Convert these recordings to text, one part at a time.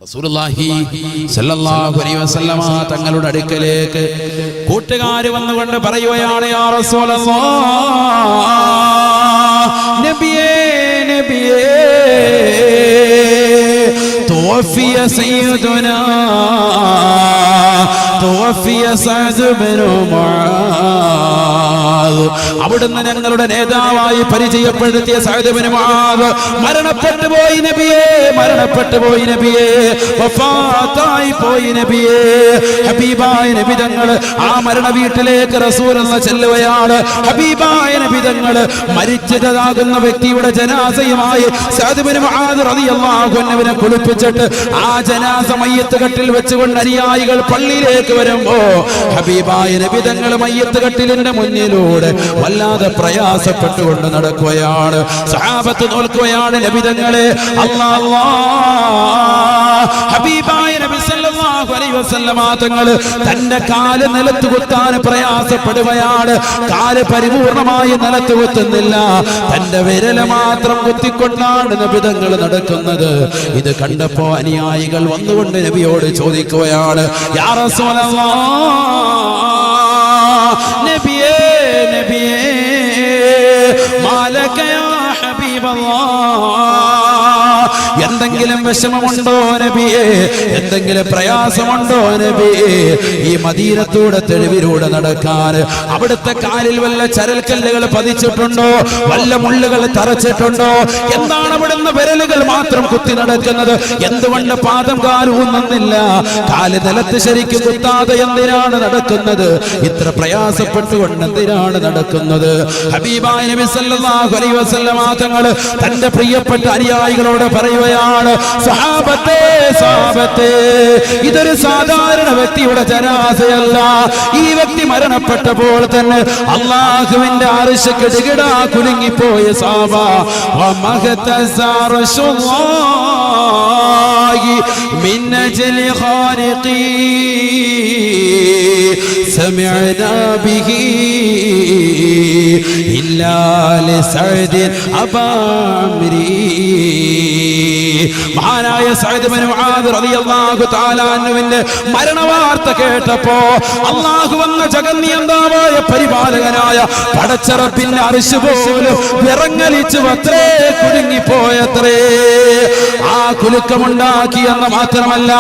റസൂലുള്ളാഹി സ്വല്ലല്ലാഹു അലൈഹി വസല്ലമ തങ്ങളുടെ അടുക്കലേക്ക് കൂട്ടുകാർ വന്നുകൊണ്ട് പറയുകയാണ്, യാ റസൂലല്ലാഹ്, നബിയേ നബിയേ, توفي سيدنا توفي سعد بن معاذ. അവിടുന്ന് ഞങ്ങളുടെ നേതാവായി പരിചയപ്പെടുത്തിയ സഅദ് ഇബ്നു മുആദ് മരണപ്പെട്ടു പോയി നബിയേ, മരണപ്പെട്ടു പോയി നബിയേ, വഫാത്തായി പോയി നബിയേ. ഹബീബായ നബി തങ്ങൾ ആ മരണ വീട്ടിലേക്ക് റസൂലുള്ളാഹി ചെല്ലുകയാണ്. ഹബീബായ നബി തങ്ങൾ മരിച്ചതാകുന്ന വ്യക്തിയുടെ ജനാസയുമായി സഅദ് ഇബ്നു മുആദ് റളിയല്ലാഹു അൻഹുവിനെ കുളിപ്പിച്ചിട്ട് ആ ജനാസ മയ്യത്ത് കട്ടിൽ വെച്ചുകൊണ്ട് അനുയായികൾ പള്ളിയിലേക്ക് വരുമ്പോ ഹബീബായ നബി തങ്ങൾ മയ്യത്ത് കട്ടിലിന്റെ മുന്നിലൂടെ വല്ലാതെ പ്രയാസപ്പെട്ടുകൊണ്ട് നടക്കുകയാണ്. സഹാബത്ത് നോക്കുകയാണ് നബി തങ്ങളെ. അല്ലാഹ് ഹബീബായ നബി സല്ലല്ലാഹു അലൈഹി വസല്ലമ തങ്ങൾ തന്റെ കാല് നിലത്ത് കുത്താൻ പ്രയാസപ്പെടുകയാണ്. കാല് പരിപൂർണമായി നിലത്ത് കുത്തുന്നില്ല, തന്റെ വിരല് മാത്രം കുത്തിക്കൊണ്ടാണ് നബി തങ്ങൾ നടക്കുന്നത്. ഇത് കണ്ടപ്പോ അനുയായികൾ വന്നുകൊണ്ട് നബിയോട് ചോദിക്കുകയാണ്, യാ റസൂലല്ലാഹ്, നബിയേ നബിയേ, മാലക യാ ഹബീബല്ലാഹ്, എന്തെങ്കിലും വിഷമമുണ്ടോ നബിയേ, എന്തെങ്കിലും പ്രയാസമുണ്ടോ നബിയേ? ഈ മദീനത്തൂടെ തെരുവിലൂടെ നടക്കാൻ അവിടുത്തെ കാലിൽ വല്ല ചരൽക്കല്ലുകൾ പതിച്ചിട്ടുണ്ടോ, വല്ല മുള്ളുകൾ തറച്ചിട്ടുണ്ടോ? എന്താണ് അവിടുന്ന് വിരലുകൾ മാത്രം കുത്തി നടക്കുന്നത്? എന്തുകൊണ്ട് പാദം കാലൂന്നുന്നില്ല? കാല് നിലത്ത് ശരിക്കും കുത്താതെ എന്തിനാണ് നടക്കുന്നത്? ഇത്ര പ്രയാസപ്പെട്ടുകൊണ്ട് എന്തിനാണ് നടക്കുന്നത്? ഹബീബായ നബി സല്ലല്ലാഹു അലൈഹി വസല്ലമ തങ്ങൾ തന്റെ പ്രിയപ്പെട്ട അനുയായികളോട് പറയുകയാണ്, സഹാബത്തേ സഹാബത്തേ, ഇതൊരു സാധാരണ വ്യക്തിയുടെ ജനാസയല്ല. ഈ വ്യക്തി മരണപ്പെട്ടപ്പോൾ തന്നെ അല്ലാഹുവിന്റെ അർശ് കിടുകിടാ കുലുങ്ങിപ്പോയ സഹാബ. من أجل خالقي سمعنا به إلا لسعد أبا عمري. മഹാനായ സഅദ് ഇബ്നു മുആദ് റളിയല്ലാഹു തആല അൻഹുവിന്റെ മരണവാർത്ത കേട്ടപ്പോ അല്ലാഹു വന്ന ജഗന്നിയന്താവായ പരിപാലകനായ പടച്ചറപ്പിന്റെ അർശ് പോലും വിറങ്ങലിച്ചു അത്രേ കുടുങ്ങിപ്പോയത്രേ. ആ കുലുക്കമുണ്ടാക്കിയെന്ന് മാത്രമല്ല,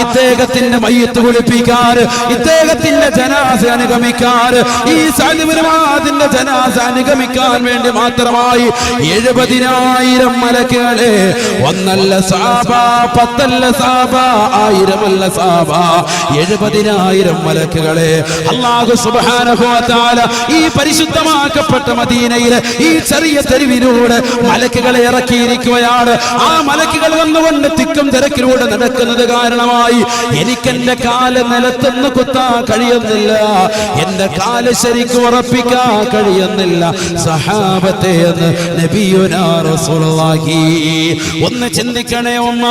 ഇദ്ദേഹത്തിന്റെ മയ്യത്ത് കുളിപ്പിക്കാൻ, ഇദ്ദേഹത്തിന്റെ ജനാസ അനുഗമിക്കാൻ, ഈ സഅദ് ഇബ്നു മുആദിന്റെ ജനാസ അനുഗമിക്കാൻ വേണ്ടി മാത്രമായി 70,000 മലക്കുകളെ, ഒന്നല്ല സഹാബ, 10 സഹാബ, 1000 സഹാബ, 70,000 മലക്കുകളെ അല്ലാഹു സുബ്ഹാനഹു വ തആല ഈ പരിശുദ്ധമാക്കപ്പെട്ട മദീനയിലെ ഈ ചെറിയ തെരുവിലൂടെ മലക്കുകളെ ഇറക്കിയിരിക്കുകയാണ്. ആ മലക്കുകൾ വന്നുകൊണ്ട് തിക്കും തിരക്കിലൂടെ നടക്കുന്നത് കാരണമായി എനിക്കെന്റെ കാല് നിലത്തുനിന്ന് കുത്താൻ കഴിയുന്നില്ല, എന്റെ കാല് ശരിക്കും ഉറപ്പിക്കാൻ കഴിയുന്നില്ല സഹാബത്തെ എന്ന് നബിയുനാ റസൂലുള്ളാഹി. ഒന്ന് ചിന്തിക്കണേ ഉമ്മ,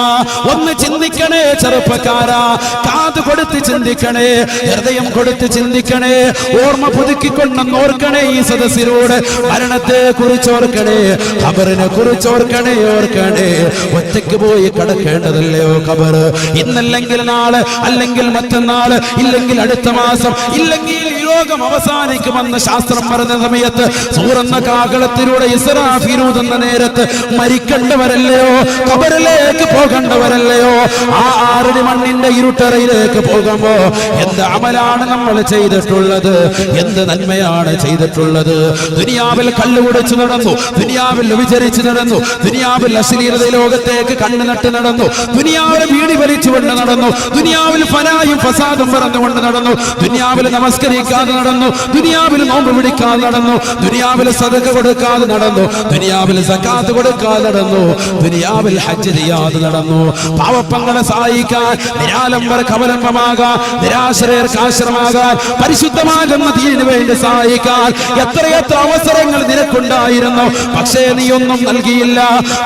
ഒന്ന് ചിന്തിക്കണേ ചെറുപ്പക്കാരാ, കാത് കൊടുത്ത് ചിന്തിക്കണേ, ഹൃദയം കൊടുത്ത് ചിന്തിക്കണേ, ഓർമ്മ പുതുക്കിക്കൊണ്ടെന്ന് ഓർക്കണേ. ഈ സദസ്സിലൂടെ മരണത്തെ കുറിച്ച് ഓർക്കണേ, ഖബറിനെ കുറിച്ച് ഓർക്കണേ, ഓർക്കണേ. ഒറ്റയ്ക്ക് പോയി കടക്കേണ്ടതല്ലയോ ഖബർ? ഇന്നല്ലെങ്കിൽ നാളെ, അല്ലെങ്കിൽ മറ്റന്നാള്, ഇല്ലെങ്കിൽ അടുത്ത മാസം, ഇല്ലെങ്കിൽ ലോകം അവസാനിക്കുമെന്ന് ശാസ്ത്രം പറഞ്ഞ സമയത്ത് സൂറന്ന കാകളത്തിലൂടെ ഇസ്രാഫീലൂതുന്ന നേരത്ത് മരിക്കേണ്ടവരല്ലയോ, ഖബറിലേക്ക് പോകേണ്ടവരല്ലയോ? ആ 6 മണ്ണിന്റെ ഇരുട്ടറയിലേക്ക് പോകുമ്പോ എന്ത് അമലാണ് നമ്മൾ ചെയ്തിട്ടുള്ളത്? എന്ത് നന്മയാണ് ചെയ്തിട്ടുള്ളത്? ദുനിയാവിൽ കള്ളുകുടിച്ചു നടന്നു, ദുനിയാവിൽ വിചരിച്ചു നടന്നു, ദുനിയാവിൽ അശ്ലീലത ലോകത്തേക്ക് കണ്ണു നട്ട് നടന്നു, ദുനിയാവിൽ വീടി വലിച്ചുകൊണ്ട് നടന്നു, ദുനിയാവിൽ ഫനായും ഫസാദും പറഞ്ഞുകൊണ്ട് നടന്നു, ദുനിയാവിൽ നമസ്കരിക്കാതെ നടന്നു, ദുനിയാവിൽ നോമ്പ് പിടിക്കാതെ നടന്നു, ദുനിയാവിൽ സദഖ കൊടുക്കാതെ നടന്നു, ദുനിയാവിൽ സകാത്ത് കൊടുക്കാതെ നടന്നു, ദുനിയാവിൽ ഹജ്ജ് ചെയ്യാതെ നടന്നു, പാവപ്പങ്ങളെ സഹായിക്കാതെ സഹായിക്കാൻ, നിരാലംബർക്ക് അവലംബമാകാൻ, നിരാശ്രയർക്ക് ആശ്രമാകാൻ, പരിശുദ്ധമാകുന്ന ദീനിനു വേണ്ടി സഹായിക്കാൻ എത്രയെത്ര അവസരങ്ങൾ നിനക്കുണ്ടായിരുന്നു. പക്ഷേ നീ ഒന്നും നൽകിയില്ല.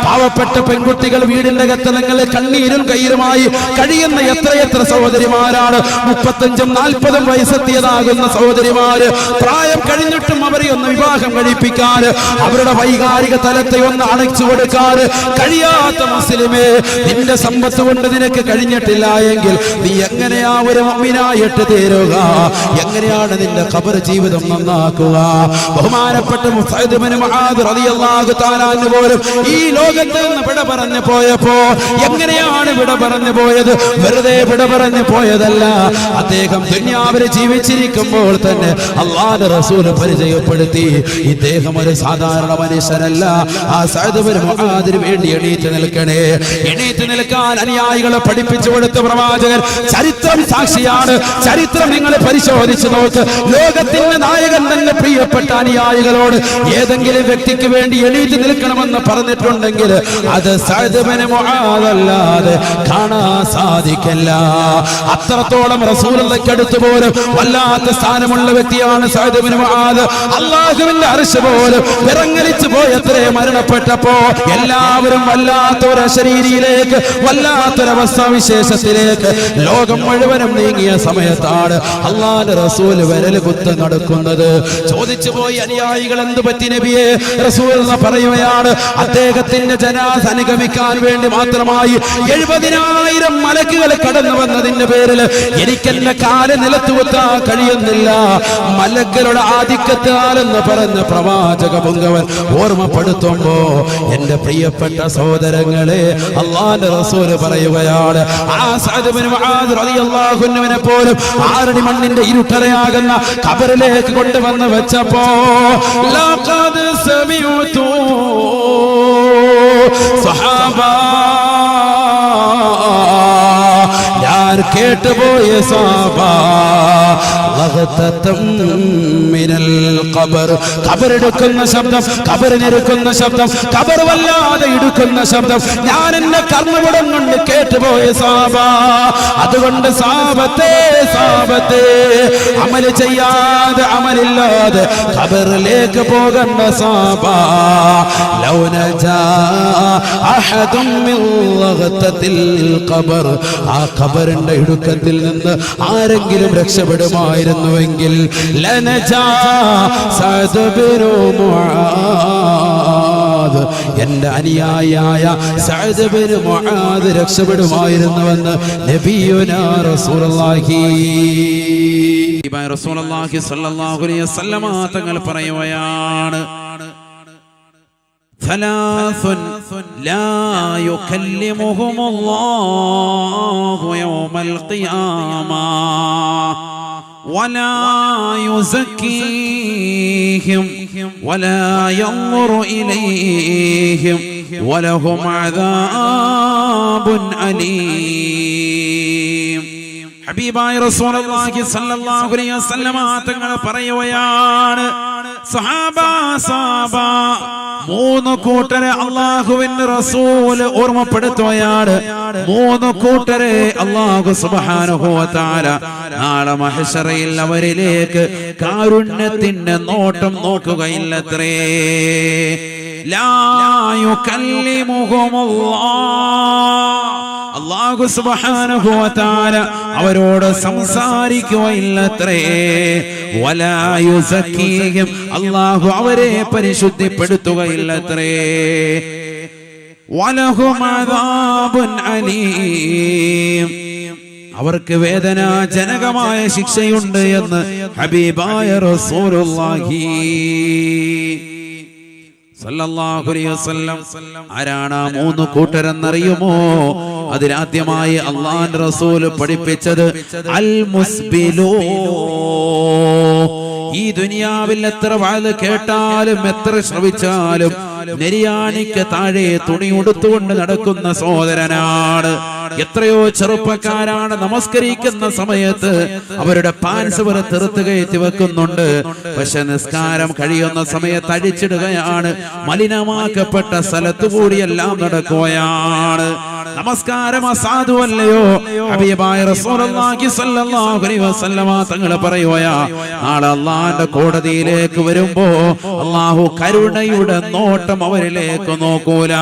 പാവപ്പെട്ട പെൺകുട്ടികൾ വീടിന്റെ കത്തലങ്ങളിൽ കണ്ണീരും കയ്യിലുമായി കഴിയുന്ന എത്രയെത്ര സഹോദരിമാരാണ്. 35-40 വയസ്സെത്തിയതാകുന്ന സഹോദരിമാര് പ്രായം കഴിഞ്ഞിട്ടും അവരെ ഒന്ന് വിവാഹം കഴിപ്പിക്കാൻ, അവരുടെ വൈകാരിക തലത്തെ ഒന്ന് അണച്ചു കൊടുക്കാൻ കഴിയാത്ത മുസ്ലിമേ, നിന്റെ സമ്പത്ത് കൊണ്ട് നിനക്ക് കഴിഞ്ഞിട്ടില്ല എങ്കിൽ നീ എങ്ങനെയാ ഒരു മുഅ്മിനായിട്ട് തീരുക? എങ്ങനെയാണ് നിന്റെ ഖബർ ജീവിതം നന്നാക്കുക? ബഹുമാനപ്പെട്ട മുസഅദ് ഇബ്നു മുആദ് റളിയല്ലാഹു തആല അൻഹു പോലും ഈ ലോകത്ത് നിന്ന് വിട പറഞ്ഞു പോയപ്പോ എങ്ങനെയാണ് വിട പറഞ്ഞു പോയത്? വെറുതെ വിട പറഞ്ഞു പോയതല്ല. അദ്ദേഹം ദുനിയാവിൽ ജീവിച്ചിരിക്കുമ്പോൾ തന്നെ അല്ലാഹുവിന്റെ റസൂൽ പരിചയപ്പെടുത്തി, ഇദ്ദേഹം ഒരു സാധാരണ മനുഷ്യനല്ല. ആ സഅദ് ഇബ്നു മുആദിന് വേണ്ടി എണീറ്റ് നിൽക്കണേ. എണീറ്റ് നിൽക്കാൻ അനുയായികളെ പഠിപ്പിച്ചു കൊടുത്ത പ്രവാചകൻ ചരിത്രം സാക്ഷിയാണ്. ചരിത്രം നിങ്ങൾ പരിശോധിച്ചു നോക്ക്. ലോകത്തിന്റെ നായകൻ തന്നെ പ്രിയപ്പെട്ട അനുയായികളോട് ഏതെങ്കിലും വ്യക്തിക്ക് വേണ്ടി എണീറ്റ് നിൽക്കണമെന്ന് പറഞ്ഞിട്ടുണ്ടെങ്കിൽ അത് സഅദ് ഇബ്നു മുആദ് അല്ലാതെ കാണാൻ സാധിക്കില്ല. അത്രത്തോളം റസൂലുള്ളാഹിക്ക് അടുത്ത് പോലും വല്ലാത്ത സ്ഥാനമുള്ള വ്യക്തിയാണ് സഅദ് ഇബ്നു മുആദ്. അല്ലാഹുവിന്റെ അർശ് പോലും വിറങ്ങലിച്ചു പോയത്രേ മരണപ്പെട്ടപ്പോ. എല്ലാവരും വല്ലാത്തൊരു ശരീരിയിലേക്ക്, വല്ലാത്തൊരവസ്ഥ വിശേഷത്തിലേക്ക് ലോകം മുഴുവനും നീങ്ങിയ സമയത്താണ് അല്ലാഹുവിന്റെ റസൂൽ വിരൽ കുത്ത് നടക്കുന്നത്. ചോദിച്ചു പോയി അനുയായികൾ, എന്ത് പറ്റി നബിയെ? റസൂൽ പറയുകയാണ്, അദ്ദേഹത്തിന്റെ ജനാസ അനുഗമിക്കാൻ വേണ്ടി മാത്രമായി 70,000 മലക്കുകൾ കടന്നു വന്നതിന്റെ പേരിൽ എനിക്കെന്റെ കാല് നിലത്ത് കുത്താൻ കഴിയുന്നില്ല. മലക്കുകളുടെ ആധിക്യത്താലെന്ന് പറഞ്ഞ പ്രവാചക പുങ്കവൻ ഓർമ്മപ്പെടുത്തുമ്പോ എന്റെ പ്രിയപ്പെട്ട സഹോദരങ്ങളെ, അല്ലാഹുവിന്റെ റസൂൽ പറയുകയാണ്, ആ സഅദ് ഇബ്നു മുആദ് റളിയല്ലാഹു അൻഹുവിനെ പോലും 6 മണ്ണിന്റെ ഇരുട്ടറയാകുന്ന ഖബറിലേക്ക് കൊണ്ടുവന്ന് വെച്ചപ്പോ ലഖദ് സമിഉതു സഹാബാ, ഞാൻ കേട്ടുപോയ സഹാബാ, ഖബറെടുക്കുന്ന ശബ്ദം, ഖബറിനെടുക്കുന്ന ശബ്ദം, ഖബർ വല്ലാതെ ഇടുക്കുന്ന ശബ്ദം ഞാൻ എന്റെ കർമ്മവിടം കൊണ്ട് കേട്ടുപോയ സഹാബാ. അതുകൊണ്ട് സാബത്തെ സാബത്തെ, അമല് ചെയ്യാതെ അമലില്ലാതെ ഖബറിലേക്ക് പോകണ്ട സാബാ. ലൗ നജാ അഹദും മിൻ ലഗ്തത്തിൽ ഖബർ, ആ ഖബറിന്റെ ഇടുക്കത്തിൽ നിന്ന് ആരെങ്കിലും രക്ഷപ്പെടുമായിരുന്നുവെങ്കിൽ ലനജാ സഅദ് ഇബ്നു മുആദ്, എന്റെ അനുയായിയായ സഅദ് ഇബ്നു മുആദ് രക്ഷപ്പെടുമായിരുന്നുവെന്ന് നബിയുനാ റസൂലുള്ളാഹി സ്വല്ലല്ലാഹു അലൈഹി വസല്ലമ തങ്ങൾ പറയുകയാണ്, ثلاث لا يكلمهم الله يوم القيامة ولا يزكيهم ولا ينظر إليهم ولهم عذاب أليم. ഹബീബായ റസൂലുള്ളാഹി സ്വല്ലല്ലാഹു അലൈഹി വസല്ലമ തങ്ങൾ പറയുകയാണ്, സഹാബാ സഹാബാ, 3 കൂട്ടരെ അല്ലാഹുവിന്റെ റസൂൽ ഓർമ്മപ്പെടുത്തുകയാണ്. 3 കൂട്ടരെ അല്ലാഹു സുബ്ഹാനഹു വ തആല നാളെ മഹ്ശറയിൽ അവരിലേക്ക് കാരുണ്യത്തിന്റെ നോട്ടം നോക്കുകയില്ലത്രേ. ലാ യുകല്ലിമുഹുമുല്ലാഹ്, അല്ലാഹു സുബ്ഹാനഹു വ തആല അവരോട് സംസാരിക്കുകയില്ലത്രേ. വലാ യുസക്കീഹിം, അല്ലാഹു അവരെ പരിശുദ്ധിപ്പെടുത്തുകയില്ലത്രേ. വലഹും അദാബുൻ അലീം, അവർക്ക് വേദനാജനകമായ ശിക്ഷയുണ്ട് എന്ന് ഹബീബായ റസൂലുള്ളാഹി സല്ലല്ലാഹു അലൈഹി വസല്ലം. ആരാണ് ആ 3 കൂട്ടരെന്നറിയുമോ? അതിലാദ്യമായി അല്ലാഹുവിന്റെ റസൂൽ പഠിപ്പിച്ചത് അൽ മുസ്ബിലൂ. ഈ ദുനിയാവിൽ എത്ര വാഴ് കേട്ടാലും എത്ര ശ്രവിച്ചാലും നെരിയാണിക്ക് താഴെ തുണി ഉടുത്തുകൊണ്ട് നടക്കുന്ന സഹോദരനാണ്. എത്രയോ ചെറുപ്പക്കാരാണ് നമസ്കരിക്കുന്ന സമയത്ത് അവരുടെ പാൻസ് വരെ തെറുത്ത് കയറ്റി വെക്കുന്നുണ്ട്. പക്ഷെ നിസ്കാരം കഴിയുന്ന സമയത്ത് അഴിച്ചിടുകയാണ്. മലിനമാക്കപ്പെട്ട സ്ഥലത്തു കൂടിയെല്ലാം നടക്കുകയാണ്. നമസ്കാരം അസാധുവല്ലയോ? ഹബീബായ റസൂലുള്ളാഹി സ്വല്ലല്ലാഹു അലൈഹി വസല്ലമ തങ്ങൾ പറയുകയാ, നാളെ അല്ലാഹുവിന്റെ കോടതിയിലേക്ക് വരുമ്പോ അല്ലാഹു കരുണയുടെ നോട്ടം അവരിലേക്ക് നോക്കൂല.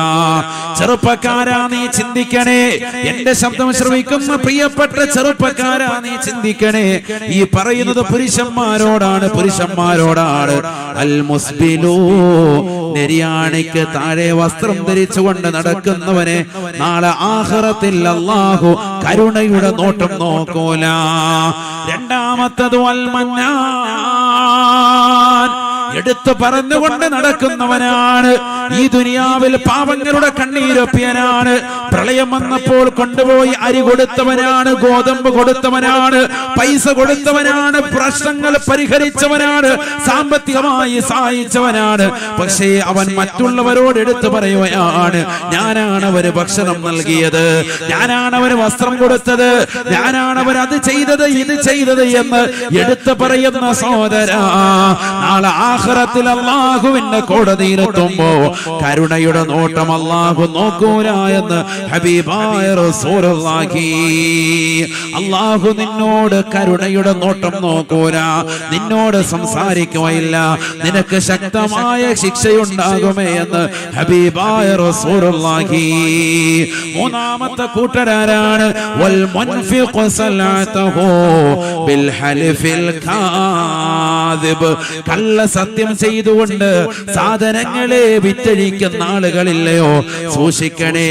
ചെറുപ്പക്കാരാ നീ ചിന്തിക്കണേ, എന്റെ ശബ്ദം ശ്രവിക്കുന്ന പ്രിയപ്പെട്ട ചെറുപ്പക്കാരാ നീ ചിന്തിക്കണേ. ഈ പറയുന്നത് പുരുഷന്മാരോടാണ്. അൽ മുസ്ബിലൂ, നെരിയാണിക്ക് താഴെ വസ്ത്രം ധരിച്ചുകൊണ്ട് നടക്കുന്നവനെ നാളെ ആഖിറത്തിൽ അല്ലാഹു കരുണയുടെ നോട്ടം നോക്കൂല. രണ്ടാമത്തത് വൽ മന്നാൻ, എടുത്തു പറഞ്ഞുകൊണ്ട് നടക്കുന്നവനാണ്. ഈ ദുനിയാവിൽ പാവങ്ങളുടെ കണ്ണീരൊപ്പിയനാണ്. പ്രളയം വന്നപ്പോൾ കൊണ്ടുപോയി അരി കൊടുത്തവനാണ്, ഗോതമ്പ് കൊടുത്തവനാണ്, പൈസ കൊടുത്തവനാണ്, പ്രശ്നങ്ങൾ പരിഹരിച്ചവനാണ്, സാമ്പത്തികമായി സഹായിച്ചവനാണ്. പക്ഷേ അവൻ മറ്റുള്ളവരോട് എടുത്തു പറയുകയാണ്, ഞാനാണ് അവന് ഭക്ഷണം നൽകിയത്, ഞാനാണ് അവന് വസ്ത്രം കൊടുത്തത്, ഞാനാണ് അവൻ അത് ചെയ്തത് ഇത് ചെയ്തത് എന്ന് എടുത്തു പറയുന്ന സഹോദരാ, നാളെ ആഖിറത്തിൽ അല്ലാഹുവിന്റെ കോടതിയിലെത്തുമ്പോ കരുണയുടെ നോട്ടം അല്ലാഹു നോക്കൂല എന്ന് ഹബീബായ റസൂലുള്ളാഹി. അല്ലാഹു നിന്നോട് കരുണയുടെ നോട്ടം നോക്കൂല, നിന്നോട് സംസാരിക്കുകയില്ല, നിനക്ക് ശക്തമായ ശിക്ഷയുണ്ടാകുമേ എന്ന് ഹബീബായ റസൂലുള്ളാഹി. മൂന്നാമത്തെ കൂട്ടരാരാണ്? വൽ മുൻഫിഖു സലാതഹു ബിൽ ഹലിഫിൽ കാദിബ്, കള്ള സത്യം ചെയ്തുകൊണ്ട് സാധനങ്ങളെ വിറ്റഴിക്കുന്ന ആളുകളില്ലയോ? സൂക്ഷിക്കണേ.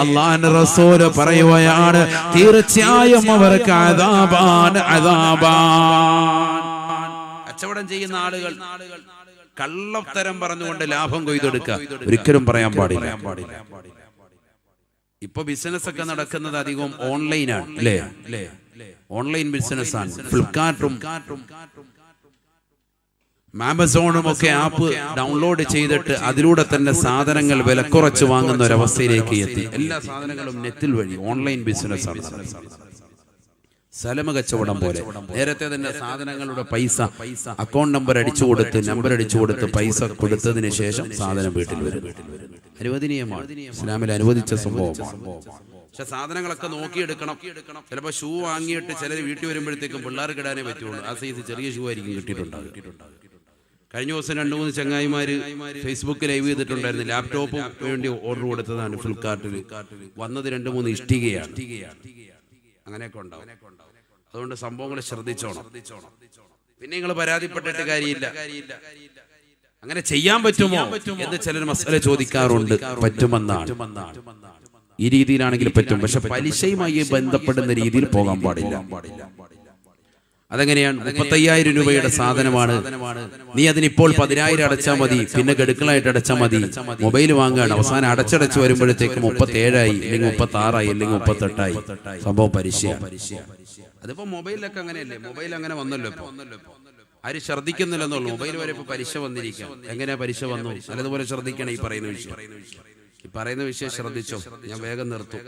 അല്ലാഹുവിന്റെ റസൂൽ പറയുകയാണ്, തീർച്ചയായും അവർക്ക് അദാബാൻ. കച്ചവടം ചെയ്യുന്ന ആളുകൾ കള്ളത്തരം പറഞ്ഞുകൊണ്ട് ലാഭം കൊയ്തെടുക്കുക ഒരിക്കലും പറയാൻ പാടില്ല. ഇപ്പൊ ബിസിനസ് ഒക്കെ നടക്കുന്നത് അധികവും ഓൺലൈനാണ് അല്ലേ? ഓൺലൈൻ ബിസിനസ് ആണ്. ഫ്ലിപ്കാർട്ടും ആമസോണും ഒക്കെ ആപ്പ് ഡൗൺലോഡ് ചെയ്തിട്ട് അതിലൂടെ തന്നെ സാധനങ്ങൾ വിലക്കുറച്ച് വാങ്ങുന്ന ഒരവസ്ഥയിലേക്ക് എത്തി. എല്ലാ സാധനങ്ങളും നെറ്റിൽ വഴി ഓൺലൈൻ ബിസിനസ് ആണ്. സ്ഥലമ കച്ചവടം പോലെ. നേരത്തെ തന്നെ സാധനങ്ങളുടെ പൈസ അക്കൗണ്ട് നമ്പർ അടിച്ചു കൊടുത്ത് പൈസ കൊടുത്തതിന് ശേഷം സാധനം വീട്ടിൽ വരും. അനുവദനീയമാണ്, ഇസ്ലാമിൽ അനുവദിച്ച സംഭവമാണ്. പക്ഷെ സാധനങ്ങളൊക്കെ നോക്കിയെടുക്കണം. ചിലപ്പോൾ ഷൂ വാങ്ങിയിട്ട് ചിലർ വീട്ടിൽ വരുമ്പോഴത്തേക്കും പിള്ളേർക്ക് ഇടാനേ പറ്റുള്ളൂ. ആ സൈസ് ചെറിയ ഷൂ ആയിരിക്കും കിട്ടിയിട്ടുണ്ടാകും. കഴിഞ്ഞ ദിവസം 2-3 ചങ്ങായിമാര് ഫേസ്ബുക്ക് ലൈവ് ചെയ്തിട്ടുണ്ടായിരുന്നു. ലാപ്ടോപ്പ് വേണ്ടി ഓർഡർ കൊടുത്തതാണ് ഫ്ലിപ്കാർട്ടിൽ. വന്നത് 2-3 ഇഷ്ടികയാണ്. അങ്ങനെയൊക്കെ ഉണ്ടാവും. അതുകൊണ്ട് സംഭവങ്ങൾ ശ്രദ്ധിച്ചോണം. പിന്നെ നിങ്ങൾ പരാതിപ്പെട്ടിട്ട് കാര്യമില്ല. അങ്ങനെ ചെയ്യാൻ പറ്റുമോ എന്ന് ചിലർ മസല ചോദിക്കാറുണ്ട്. പറ്റുമെന്നാണ്. ഈ രീതിയിലാണെങ്കിൽ പറ്റും. പക്ഷെ പലിശയുമായി ബന്ധപ്പെടുന്ന രീതിയിൽ പോകാൻ പാടില്ല. അതെങ്ങനെയാണ്? 35,000 രൂപയുടെ സാധനമാണ്, നീ അതിനിപ്പോൾ 10,000 അടച്ചാൽ മതി, പിന്നെ ഗഡുക്കളായിട്ട് അടച്ചാൽ മതി. മൊബൈൽ വാങ്ങുകയാണ്, അവസാനം അടച്ചടച്ച് വരുമ്പോഴത്തേക്ക് 37,000 അല്ലെങ്കിൽ 36,000 അല്ലെങ്കിൽ 38,000. സംഭവം പലിശയാണ്. അതിപ്പോ മൊബൈലിലൊക്കെ അങ്ങനെയല്ലേ? മൊബൈൽ അങ്ങനെ വന്നല്ലോ. ഇപ്പൊ ആരും ശ്രദ്ധിക്കുന്നില്ലെന്നുള്ളൂ. മൊബൈൽ വരെ ഇപ്പൊ പലിശ വന്നിരിക്കാം. എങ്ങനെയാ പലിശ വന്നു? നല്ലതുപോലെ ശ്രദ്ധിക്കണം. ഈ പറയുന്ന വിഷയം ശ്രദ്ധിച്ചോ. ഞാൻ വേഗം നിർത്തും.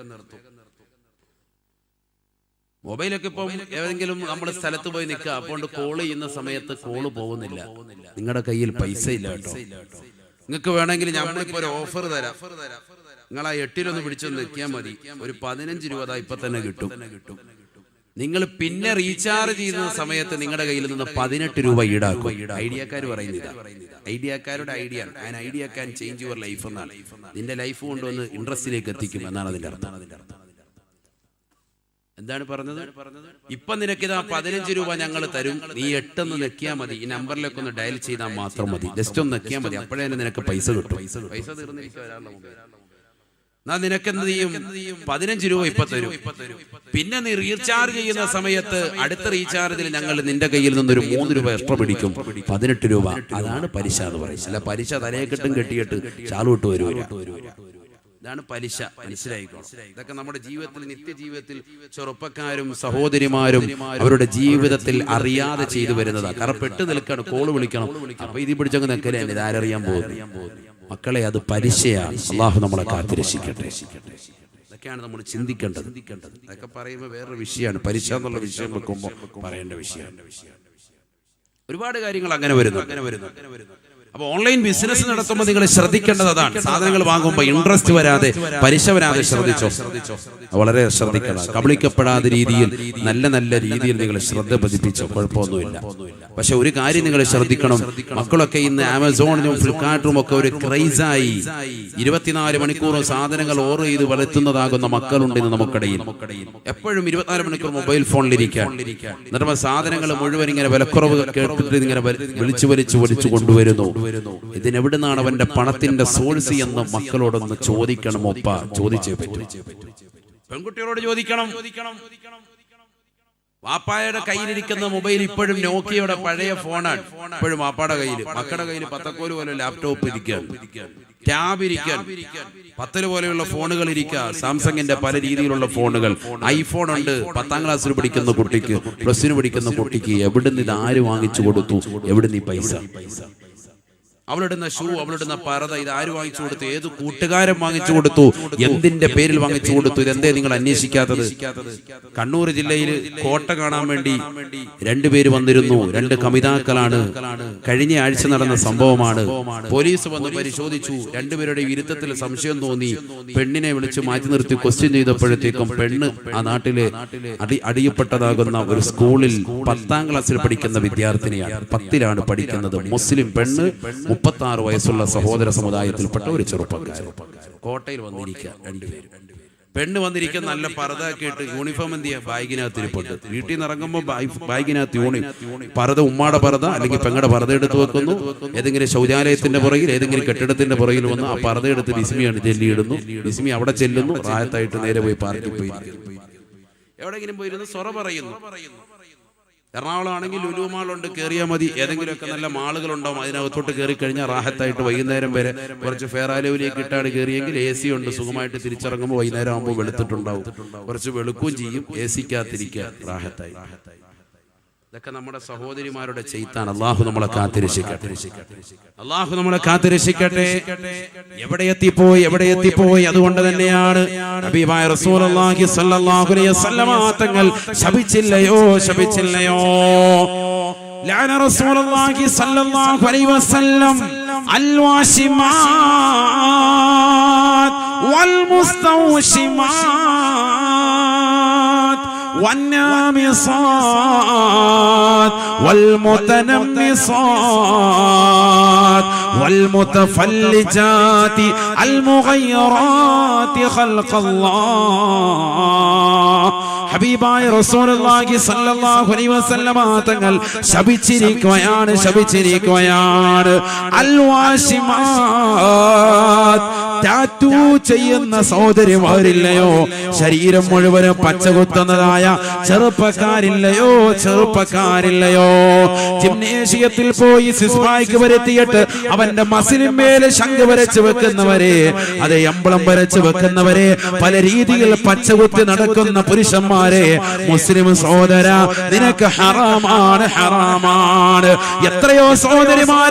മൊബൈലൊക്കെ ഇപ്പം ഏതെങ്കിലും നമ്മുടെ സ്ഥലത്ത് പോയി നിൽക്കുക, അപ്പോൾ കോൾ ചെയ്യുന്ന സമയത്ത് കോള് പോകുന്നില്ല, നിങ്ങളുടെ കയ്യിൽ പൈസ ഇല്ല കേട്ടോ. നിങ്ങൾക്ക് വേണമെങ്കിൽ നമ്മളിപ്പോ ഒരു ഓഫർ തരാം. നിങ്ങൾ ആ 8 പിടിച്ചു നിൽക്കിയാൽ മതി, ഒരു 15 രൂപ ഇപ്പൊ തന്നെ കിട്ടും. നിങ്ങൾ പിന്നെ റീചാർജ് ചെയ്യുന്ന സമയത്ത് നിങ്ങളുടെ കയ്യിൽ നിന്ന് 18 രൂപ ഈടാക്കും. ഐഡിയക്കാർ പറയുന്നില്ല. ഐഡിയക്കാരുടെ Idea Idea can change your life എന്നാണ്. നിന്റെ ലൈഫ് കൊണ്ടുവന്ന് ഇൻട്രസ്റ്റിലേക്ക് എത്തിക്കും എന്നാണ് അതിന്റെ അർത്ഥം. എന്താണ് പറഞ്ഞത്? ഇപ്പൊ നിനക്കിതാ 15 രൂപ ഞങ്ങൾ തരും, നീ 8 നെക്കിയാൽ മതി, ഈ നമ്പറിലേക്ക് ഒന്ന് ഡയൽ ചെയ്താൽ മാത്രം മതി, ജസ്റ്റ് ഒന്ന് നെക്കിയാൽ മതി, അപ്പോഴേ നിനക്ക് പൈസ കിട്ടും. പൈസ തീർന്നിരിക്കും. നിനക്ക് എന്ത് ചെയ്യും? 15 രൂപ ഇപ്പൊ തരും. പിന്നെ നീ റീചാർജ് ചെയ്യുന്ന സമയത്ത് അടുത്ത റീചാർജിൽ ഞങ്ങൾ നിന്റെ കയ്യിൽ നിന്നൊരു 3 രൂപ എക്സ്ട്രാ പിടിക്കും, 18 രൂപ. അതാണ് പലിശ എന്ന് പറയുന്നത്. അല്ല പലിശ തലയെ കെട്ടിയിട്ട് ചാലോട്ട് വരൂല. ഇതാണ് പലിശ. മനസ്സിലായിക്കോണം. ഇതൊക്കെ നമ്മുടെ ജീവിതത്തിൽ, നിത്യജീവിതത്തിൽ ചെറുപ്പക്കാരും സഹോദരിമാരും അവരുടെ ജീവിതത്തിൽ അറിയാതെ ചെയ്തു വരുന്നതാണ്. കാരണം പെട്ട് നിൽക്കണം, കോള് വിളിക്കണം, അപ്പൊ ഇത് പിടിച്ചങ്ങ് നിൽക്കലേ, ഇതാരറിയാൻ പോകുന്നു? മക്കളെ, അത് പലിശയാണ്. അല്ലാഹു നമ്മളെ കാത്തിരക്ഷിക്കട്ടെ. ഇതൊക്കെയാണ് നമ്മൾ ചിന്തിക്കേണ്ടത്. അതൊക്കെ പറയുമ്പോൾ വേറൊരു വിഷയമാണ്, പരീക്ഷ എന്നുള്ള വിഷയം വെക്കുമ്പോൾ പറയേണ്ട വിഷയമാണ്. ഒരുപാട് കാര്യങ്ങൾ അങ്ങനെ വരുന്നു. അപ്പോൾ ഓൺലൈൻ ബിസിനസ് നടത്തുമ്പോൾ നിങ്ങൾ ശ്രദ്ധിക്കേണ്ടത് അതാണ്. സാധനങ്ങൾ വാങ്ങുമ്പോൾ ഇൻട്രസ്റ്റ് വരാതെ, പലിശ വരാതെ ശ്രദ്ധിച്ചോ, വളരെ ശ്രദ്ധിക്കണം. കബളിക്കപ്പെടാത്ത രീതിയിൽ നല്ല രീതിയിൽ നിങ്ങൾ ശ്രദ്ധ പതിപ്പിച്ചോ, കുഴപ്പമൊന്നുമില്ല. പക്ഷെ ഒരു കാര്യം നിങ്ങൾ ശ്രദ്ധിക്കണം, മക്കളൊക്കെ ഇന്ന് ആമസോണിനും ഫ്ലിപ്കാർട്ടിനും ഒക്കെ ഒരു ക്രൈസായി 24 മണിക്കൂറും സാധനങ്ങൾ ഓർഡർ ചെയ്ത് വളർത്തുന്നതാകുന്ന മക്കളുണ്ട് ഇന്ന് നമുക്കിടയിൽ. എപ്പോഴും 24 മണിക്കൂർ മൊബൈൽ ഫോണിലിരിക്കാൻ, എന്നിട്ട് സാധനങ്ങൾ മുഴുവൻ ഇങ്ങനെ വിലക്കുറവ് കേട്ടിട്ട് ഇങ്ങനെ വലിച്ചു കൊണ്ടുവരുന്നു. ഇതിനെവിടുന്നാണ് അവന്റെ പണത്തിന്റെ സോഴ്സ് എന്ന് മക്കളോടൊന്ന് ചോദിക്കണം. ഒപ്പ ചോദിച്ചേ പറ്റും. പെൺകുട്ടികളോട് ചോദിക്കണം. വാപ്പായുടെ കയ്യിലിരിക്കുന്ന മൊബൈൽ ഇപ്പോഴും നോക്കിയയുടെ പഴയ ഫോണാണ്. ഇപ്പോഴും വാപ്പാടെ കയ്യിൽ, മക്കളുടെ കയ്യിൽ പത്തക്കോല് പോലെ ലാപ്ടോപ്പ് ഇരിക്കാൻ, ടാബ് ഇരിക്കാൻ, 10 പോലെയുള്ള ഫോണുകൾ ഇരിക്കുക. സാംസങ്ങിന്റെ പല രീതിയിലുള്ള ഫോണുകൾ, ഐഫോൺ ഉണ്ട്. 10ാം ക്ലാസ്സിൽ പഠിക്കുന്ന കുട്ടിക്ക്, പ്ലസ് 2 പഠിക്കുന്ന കുട്ടിക്ക് എവിടുന്ന് ഇത് ആര് വാങ്ങിച്ചു കൊടുത്തു? എവിടുന്ന് ഈ പൈസ? അവളിടുന്ന ഷൂ, അവളിടുന്ന പരത, ഇത് ആര് വാങ്ങിച്ചു കൊടുത്തു? ഏത് കൂട്ടുകാരൻ വാങ്ങിച്ചു കൊടുത്തു? എന്തിന്റെ പേരിൽ വാങ്ങിച്ചു കൊടുത്തു? ഇതെന്തേ നിങ്ങൾ അന്വേഷിക്കാത്തത്? കണ്ണൂർ ജില്ലയിൽ കോട്ട കാണാൻ വേണ്ടി 2 പേര് വന്നിരുന്നു. 2 കമിതാക്കളാണ്. കഴിഞ്ഞ ആഴ്ച നടന്ന സംഭവമാണ്. പോലീസ് വന്ന് പരിശോധിച്ചു. 2 പേരുടെ വിരുദ്ധത്തിൽ സംശയം തോന്നി. പെണ്ണിനെ വിളിച്ച് മാറ്റി നിർത്തി ക്വസ്റ്റ്യൻ ചെയ്തപ്പോഴത്തേക്കും പെണ്ണ് ആ നാട്ടിലെ അടിയപ്പെട്ടതാകുന്ന ഒരു സ്കൂളിൽ 10ാം ക്ലാസ്സിൽ പഠിക്കുന്ന വിദ്യാർത്ഥിനിയാണ്. 10ലാണ് പഠിക്കുന്നത്. മുസ്ലിം പെണ്ണ്, 36 വയസ്സുള്ള സഹോദര സമുദായത്തിൽപ്പെട്ട ഒരു ചെറുപ്പക്കാരൻ. കോട്ടയിൽ വന്നിരിക്കുക 2 പേര്. പെണ്ണ് വന്നിരിക്കുക നല്ല പർദ്ദയൊക്കെ ഇട്ട്, യൂണിഫോം എന്ത് ചെയ്യുക? ബാഗിനകത്ത് ഇരിപ്പുണ്ട്. വീട്ടിൽ നിന്ന് ഇറങ്ങുമ്പോൾ ബാഗിനകത്ത് പർദ്ദ, ഉമ്മാടെ പർദ്ദ അല്ലെങ്കിൽ പെങ്ങളുടെ പർദ്ദ എടുത്ത് വെക്കുന്നു. ഏതെങ്കിലും ശൗചാലയത്തിന്റെ പുറകിൽ, ഏതെങ്കിലും കെട്ടിടത്തിന്റെ പുറകിൽ വന്ന് ആ പർദ്ദ എടുത്ത് ബിസ്മിയാണ് ചെല്ലിയിടുന്നു. ബിസ്മി അവിടെ ചെല്ലുന്നു. റാഹത്തായിട്ട് നേരെ പോയി പാർക്കിൽ പോയി എവിടെയെങ്കിലും പോയിരുന്നു സൊറ പറയുന്നു. എറണാകുളം ആണെങ്കിൽ ലുലു മാളുണ്ട്, കയറിയാൽ മതി. ഏതെങ്കിലുമൊക്കെ നല്ല മാളുകളുണ്ടാവും, അതിനകത്തോട്ട് കയറി കഴിഞ്ഞാൽ റാഹത്തായിട്ട് വൈകുന്നേരം വരെ കുറച്ച് ഫെയറാലവിലേക്ക് ഇട്ടാണ് കയറിയെങ്കിൽ AC ഉണ്ട്. സുഖമായിട്ട് തിരിച്ചിറങ്ങുമ്പോൾ വൈകുന്നേരം ആകുമ്പോൾ വെളുത്തിട്ടുണ്ടാവും. കുറച്ച് വെളുക്കുകയും ചെയ്യും. AC-ക്കകത്തിരിക്കുക റാഹത്തായി. ഇതൊക്കെ നമ്മുടെ സഹോദരിമാരുടെ ചെയ്ത്താണ്. അള്ളാഹു നമ്മളെ കാത്തിരക്ഷിക്കട്ടെ. അള്ളാഹു നമ്മളെ കാത്തിരക്ഷിക്കട്ടെ. എവിടെ എത്തിപ്പോയി. അതുകൊണ്ട് തന്നെയാണ് ഹബീബായ റസൂലുള്ളാഹി സ്വല്ലല്ലാഹു അലൈഹി വസല്ലമ തങ്ങൾ ശപിച്ചില്ലയോ? ലഅന റസൂലുള്ളാഹി സ്വല്ലല്ലാഹു അലൈഹി വസല്ലം അൽവാശിമാത് വൽ മുസ്തൗശിമാത് والنامصات والمتنمصات والمتفلجات المغيرات خلق الله. ഹബീബായ റസൂലുള്ളാഹി സ്വല്ലല്ലാഹു അലൈഹി വസല്ലമ തങ്ങൾ ശപിച്ചിരിക്കുകയാണ്. അൽവാശിമാത്, ടാറ്റൂ ചെയ്യുന്ന സഹോദരിമാരില്ലയോ? ശരീരം മുഴുവനും പച്ചകുത്തുന്നതായ ചെറുപ്പക്കാരില്ലയോ? ജിംനേഷ്യത്തിൽ പോയി സിസ്പായ്ക്ക് വരുത്തിയിട്ട് അവന്റെ മസിലിന്മേലെ ശംഖ് വരച്ച് വെക്കുന്നവരെ, അത് എംബ്ലം വരച്ച് വെക്കുന്നവരെ, പല രീതിയിൽ പച്ചകുത്തി നടക്കുന്ന പുരുഷന്മാരെ, മുസ്ലിം സഹോദര, നിനക്ക് ഹറാമാണ്. എത്രയോ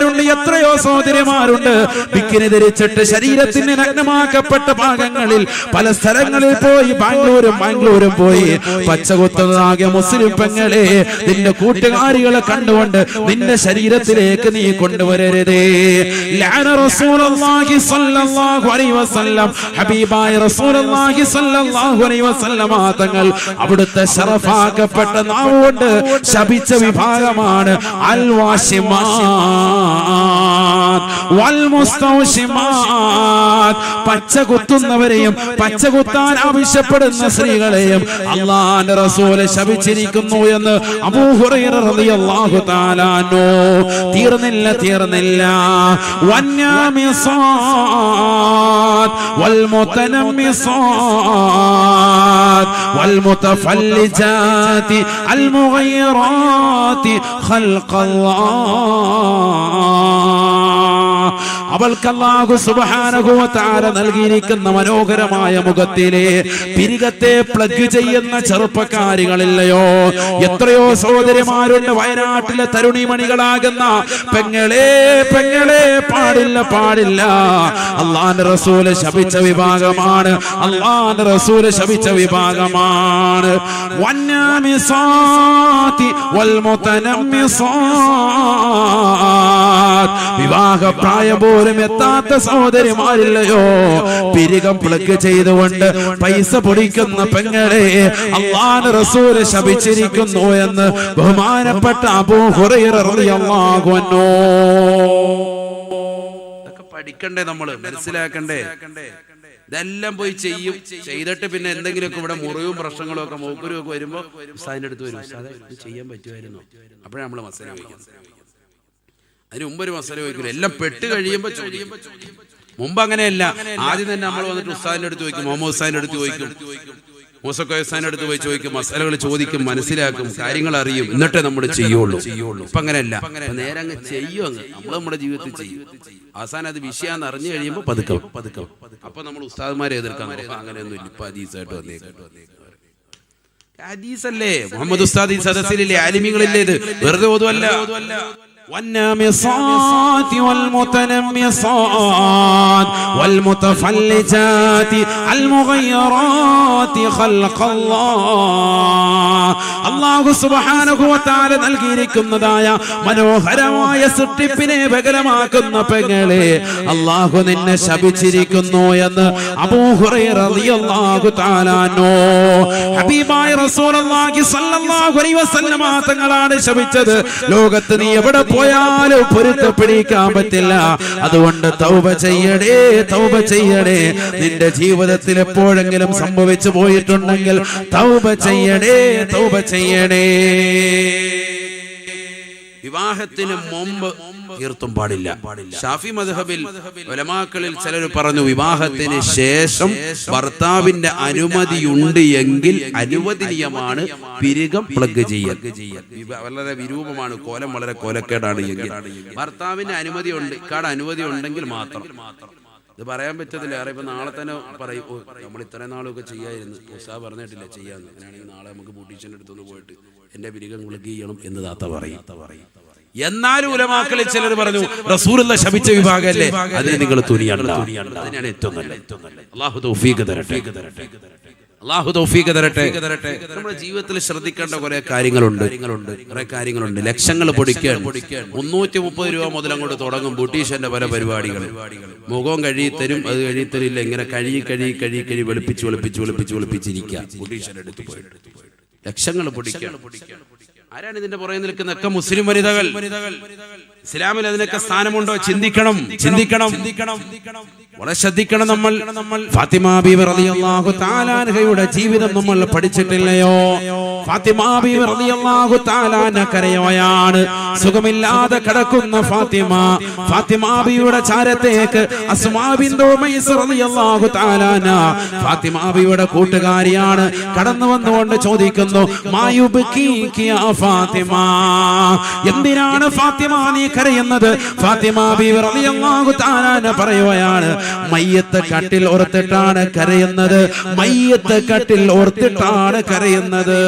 സഹോദരിമാരുണ്ട് ബിക്കിനി ധരിച്ചിട്ട് ശരീരത്തിന് നഗ്നമാക്കപ്പെട്ട ഭാഗങ്ങളിൽ പല സ്ഥലങ്ങളിൽ പോയി, ബാംഗ്ലൂരും പോയി പച്ചകുത്തുന്നതാകെ മുസ്ലിം പെങ്ങളെ, നിന്റെ കൂട്ടുകാരികളെ കണ്ടുകൊണ്ട് നിന്റെ ശരീരത്തിലേക്ക് നീ കൊണ്ടുവരരുതേ. ലഅന റസൂലുള്ളാഹി സ്വല്ലല്ലാഹു അലൈഹി വസല്ലം, ഹബീബായ റസൂലുള്ളാഹി സ്വല്ലല്ലാഹു അലൈഹി വസല്ലം തങ്ങൾ അവിടുത്തെ ശറഫാക്കപ്പെട്ട നാവുകൊണ്ട് ശപിച്ച വിഭാഗമാണ് അൽവാശിമാത് വൽ മുസ്തൗശിമാത്. പച്ചകുത്തുന്നവരെയും പച്ചകുത്താൻ ആവശ്യപ്പെടുന്ന സ്ത്രീകളെയും അല്ലാഹുവിന്റെ റസൂൽ ശപിച്ചിരിക്കുന്നു എന്ന് അബൂ ഹുറൈറ റളിയല്ലാഹു തആല അൻഹു. തീർന്നില്ല. വന്നാമിസാത് വൽ മുതനമ്മിസാത് വൽ മുതഫല്ലിജാതി അൽ മുഗയ്യിറാതി ഖൽഖല്ലാഹ്. അവൾക്ക് അല്ലാഹു സുബ്ഹാനഹു വ തആല നൽകിയിരിക്കുന്ന മനോഹരമായ മുഖത്തിലെ പിരികത്തെ പ്ലഗ് ചെയ്യുന്ന ചെറുപ്പക്കാരികളില്ലയോ? എത്രയോ സഹോദരിമാരുണ്ട് വയനാട്ടിലെ തരുണിമണികളാകുന്ന പെങ്ങളെ പെങ്ങളെ പാടില്ല പാടില്ല. അല്ലാഹുവിന്റെ റസൂൽ ശപിച്ച വിഭാഗമാണ്. അല്ലാഹുവിന്റെ റസൂൽ ശപിച്ച വിഭാഗമാണ്. വന്നാമിസാതി വൽമുതനമ്മിസാത്. വിവാഹ പ്രായം പോലും എത്താത്ത സഹോദരിമാരില്ലയോ? പിരികം പ്ലഗ് ചെയ്തുകൊണ്ട് പൈസ പൊടിക്കുന്ന പെങ്ങളെ അല്ലാഹുവിന്റെ റസൂൽ ശപിച്ചിരിക്കുന്നു എന്ന് ബഹുമാനപ്പെട്ട അബൂ ഹുറൈറ റളിയല്ലാഹു അൻഹു. പഠിക്കണ്ടേ, നമ്മള് മനസ്സിലാക്കണ്ടേ? ഇതെല്ലാം പോയി ചെയ്യും. ചെയ്തിട്ട് പിന്നെ എന്തെങ്കിലുമൊക്കെ ഇവിടെ മുറിവും പ്രശ്നങ്ങളും ഒക്കെ മൂക്കുരും ഒക്കെ വരുമ്പോ ഉസ്താദിന്റെ അടുത്ത് വരും, ഉസ്താദേ ഇത് ചെയ്യാൻ പറ്റുമായിരുന്നു. അപ്പോഴേ നമ്മള് മസാല വയ്ക്കുന്നത്. അതിന് മുമ്പ് ഒരു മസാല വയ്ക്കില്ല. എല്ലാം പെട്ട് കഴിയുമ്പോ ചോദിക്കും. മുമ്പ് അങ്ങനെയല്ല. ആദ്യം തന്നെ നമ്മൾ വന്നിട്ട് ഉസ്താദിന്റെ അടുത്ത് ചോദിക്കും, മുഹമ്മദ് ഉസ്താദിന്റെ അടുത്ത് ചോദിക്കും, മൂസക്കോയസ്ഥാന്റെ അടുത്ത് പോയി ചോദിക്കും, മസാലകൾ ചോദിക്കും, മനസ്സിലാക്കും, കാര്യങ്ങൾ അറിയും, എന്നിട്ടേ നമ്മൾ ചെയ്യുള്ളൂ. ഇപ്പൊ അങ്ങനെയല്ല, നേരെ അങ്ങ് ചെയ്യും. നമ്മൾ നമ്മുടെ ജീവിതത്തിൽ ചെയ്യും. അവസാനം അത് വിഷയാന്ന് അറിഞ്ഞു കഴിയുമ്പോൾ പതുക്കെ അപ്പൊ നമ്മൾ ഉസ്താദ്മാരെ എതിർക്കാൻ നോക്കാം. അങ്ങനെയൊന്നും ഇല്ല. ഇപ്പൊ ഹദീസായിട്ട് വന്നേക്കും. ഹദീസല്ലേ മുഹമ്മദ് ഉസ്താദ് ഈ സദസ്സിലെ ആലിമീങ്ങളില്ലേ? ഇത് വെറുതെ ഓതുവല്ല. والنامصات والمتنمصات والمتفلجات المغيرات خلق الله. അല്ലാഹു സുബ്ഹാനഹു വ തആല നൽകിയിരിക്കുന്നതായ മനോഹരമായ സൃഷ്ടിപ്പിനെ ബഹലമാക്കുന്ന പെങ്ങളെ അല്ലാഹു നിന്നെ ശപിച്ചിരിക്കുന്നു എന്ന് അബൂ ഹുറൈറ റളിയല്ലാഹു തആല അൻഹു. ഹബീബായ റസൂലുള്ളാഹി സ്വല്ലല്ലാഹു അലൈഹി വസല്ലമ തങ്ങളാണ് ശപിച്ചത്. ലോകത്ത് നീ എവിടെ പോയാലും പൊരുത്തപ്പെടിക്കാൻ പറ്റില്ല. അതുകൊണ്ട് തൗബ ചെയ്യണേ, തൗബ ചെയ്യണേ. നിന്റെ ജീവിതത്തിൽ എപ്പോഴെങ്കിലും സംഭവിച്ചു പോയിട്ടുണ്ടെങ്കിൽ തൗബ ചെയ്യണേ, തൗബ ചെയ്യണേ. വിവാഹത്തിന് മുമ്പ് തീർത്തും പാടില്ല. ഷാഫി മദ്ഹബിൽ ഉലമാക്കളിൽ ചിലർ പറഞ്ഞു വിവാഹത്തിന് ശേഷം ഭർത്താവിന്റെ അനുമതിയുണ്ട് എങ്കിൽ അനുവദനീയമാണ് പിരികം പ്ലഗ് ചെയ്യൽ. വളരെ വിരൂപമാണ്, കോലം വളരെ കോലക്കേടാണ് എങ്കിൽ ഭർത്താവിന്റെ അനുമതി ഉണ്ട്, ഇക്കാട് അനുമതി ഉണ്ടെങ്കിൽ മാത്രം. ഇത് പറയാൻ പറ്റത്തില്ല. ഇപ്പൊ നാളെ തന്നെ പറയും, നമ്മൾ ഇത്രയും നാളൊക്കെ ചെയ്യായിരുന്നു, ഉസ്താദ് പറഞ്ഞിട്ടില്ല ചെയ്യാന്ന്. അങ്ങനെയാണെങ്കിൽ നാളെ നമുക്ക് ബ്യൂട്ടീഷ്യന്റെ അടുത്തൊന്ന് പോയിട്ട് എന്റെ പിരികം പ്ലഗ് ചെയ്യണം എന്ന് താത്ത പറയും. എന്നാലും ഉലമാക്കളിൽ ചിലർ പറഞ്ഞു റസൂലുള്ളാഹി ശപിച്ച വിഭാഗമല്ലേ, അതിന് നിങ്ങൾ തുനിയണ്ട. അതിനാണ് ഏറ്റവും നല്ലത്. അല്ലാഹു തൗഫീഖ് തരട്ടെ, അല്ലാഹു തൗഫീഖ് തരട്ടെ. നമ്മുടെ ജീവിതത്തിൽ ശ്രദ്ധിക്കേണ്ട കുറെ കാര്യങ്ങളുണ്ട്. ലക്ഷങ്ങൾ പൊടിക്കാൻ 330 രൂപ മുതൽ അങ്ങോട്ട് തുടങ്ങും ബ്യൂട്ടീഷ്യന്റെ പല പരിപാടികൾ. മുഖം കഴിത്തരും, അത് കഴിത്തരില്ല, ഇങ്ങനെ കഴി വെളുപ്പിച്ചിരിക്കുക ബ്യൂട്ടീഷ്യന്റെ അടുത്ത് പോയിട്ട് ലക്ഷങ്ങൾ പൊടിക്കാൻ. ആരാണ് ഇതിന്റെ പുറകെ നിൽക്കുന്നതൊക്കെ? മുസ്ലിം വനിതകൾ. ഇസ്ലാമിൽ അതിനൊക്കെ സ്ഥാനമുണ്ടോ? ചിന്തിക്കണം. വളരെ ശ്രദ്ധിക്കണം നമ്മൾ. ഫാത്തിമ ബീവി റളിയല്ലാഹു തആല അൻഹയുടെ ജീവിതം നമ്മൾ പഠിച്ചിട്ടില്ലയോ? ഫാത്തിമ ബീവി റളിയല്ലാഹു തആല അൻഹ കരയുകയാണ്. സുഖമില്ലാതെ കിടക്കുന്ന ഫാത്തിമ ബീവിയുടെ ചാരത്തേക്ക് അസ്മാ ബിന്തു ഉമൈസ് റളിയല്ലാഹു തആല അൻഹ, ഫാത്തിമ ബീവിയുടെ കൂട്ടുകാരിയാണ്, കടന്നു വന്നുകൊണ്ട് ചോദിക്കുന്നു, മായുബ്കീകി യാ ഫാത്തിമ, എന്തിനാണ് ഫാത്തിമ നീ കരയുന്നത്? ഫാത്തിമ ബീവി റളിയല്ലാഹു തആല അൻഹ പറയുകയാണ്, മയ്യത്ത് കട്ടിൽ ഓർത്തിട്ടാണ് കരയുന്നത്, മയ്യത്ത് കട്ടിൽ ഓർത്തിട്ടാണ് കരയുന്നത്.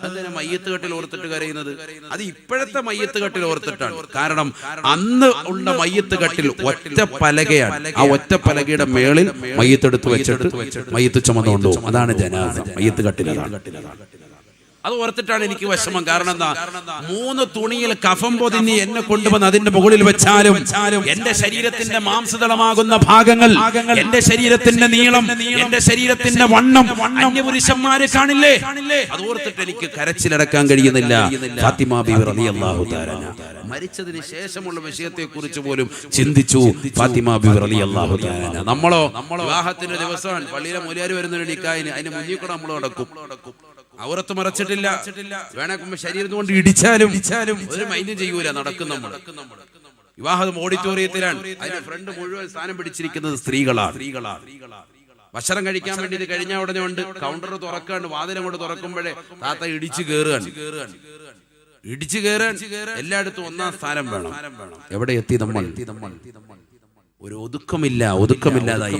അതിനെ മയ്യത്ത് കട്ടിൽ ഓർത്തിട്ട് കരയുന്നത്? അത് ഇപ്പോഴത്തെ മയ്യത്ത് കട്ടിൽ ഓർത്തിട്ടാണ്. കാരണം അന്ന് ഉള്ള മയ്യത്ത് കട്ടിൽ ഒറ്റ പലകയാണ്. ആ ഒറ്റ പലകയുടെ മേളിൽ മയ്യത്തെടുത്ത് വെച്ചിട്ട് മയ്യത്ത് ചുമന്നുകൊണ്ടു. അതാണ് ജനാസ. മയ്യത്ത് കട്ടിലാണ്. അത് ഓർത്തിട്ടാണ് എനിക്ക് വിഷമം. കാരണം എന്താ? 3 തുണിയിൽ കഫം പൊതിഞ്ഞ് എന്നെ കൊണ്ടുവന്ന് അതിന്റെ മുകളിൽ വെച്ചാലും എന്റെ ശരീരത്തിന്റെ മാംസതളമാകുന്ന ഭാഗങ്ങൾ, എന്റെ ശരീരത്തിന്റെ നീളം, എന്റെ ശരീരത്തിന്റെ വണ്ണം അന്യപുരുഷന്മാര് കാണില്ലേ? അത് ഓർത്തിട്ട് എനിക്ക് കരച്ചിലടക്കാൻ കഴിയുന്നില്ല. ഫാത്തിമ ബീവി റളിയല്ലാഹു തആല മരിച്ചതിന് ശേഷമുള്ള വിഷയത്തെ കുറിച്ച് പോലും ചിന്തിച്ചു ഫാത്തിമ ബീവി റളിയല്ലാഹു തആല. നമ്മളോ വിവാഹത്തിന്റെ ദിവസമാണ് പള്ളിയിലെ മൂല്യാര് വരുന്നൊരു നിക്കാഹിന്, അതിന്റെ മുന്നിൽ കൂടെ നമ്മൾ നടക്കും. ഔറത്ത് മറച്ചിട്ടില്ല, വേണമെങ്കിൽ ശരീരം കൊണ്ട് ഇടിച്ചാലും ഒരു മൈൻഡ് ചെയ്യൂല, നടക്കും നമ്മൾ. വിവാഹം ഓഡിറ്റോറിയത്തിലാണ്, അതിന്റെ ഫ്രണ്ട് മുഴുവൻ സ്ഥാനം പിടിച്ചിരിക്കുന്നത് സ്ത്രീകളാണ്. ഭക്ഷണം കഴിക്കാൻ വേണ്ടി കഴിഞ്ഞ ഉടനെ ഉണ്ട്, കൗണ്ടർ തുറക്കാണ്ട് വാതിലും കൊണ്ട് തുറക്കുമ്പോഴേ താത്ത ഇടിച്ചു കയറുകയാണ്. ഇടിച്ചു കയറാൻ എല്ലായിടത്തും ഒന്നാം സ്ഥാനം വേണം. എവിടെ എത്തി നമ്മൾ? ഒരു ഒതുക്കമില്ലാതായി.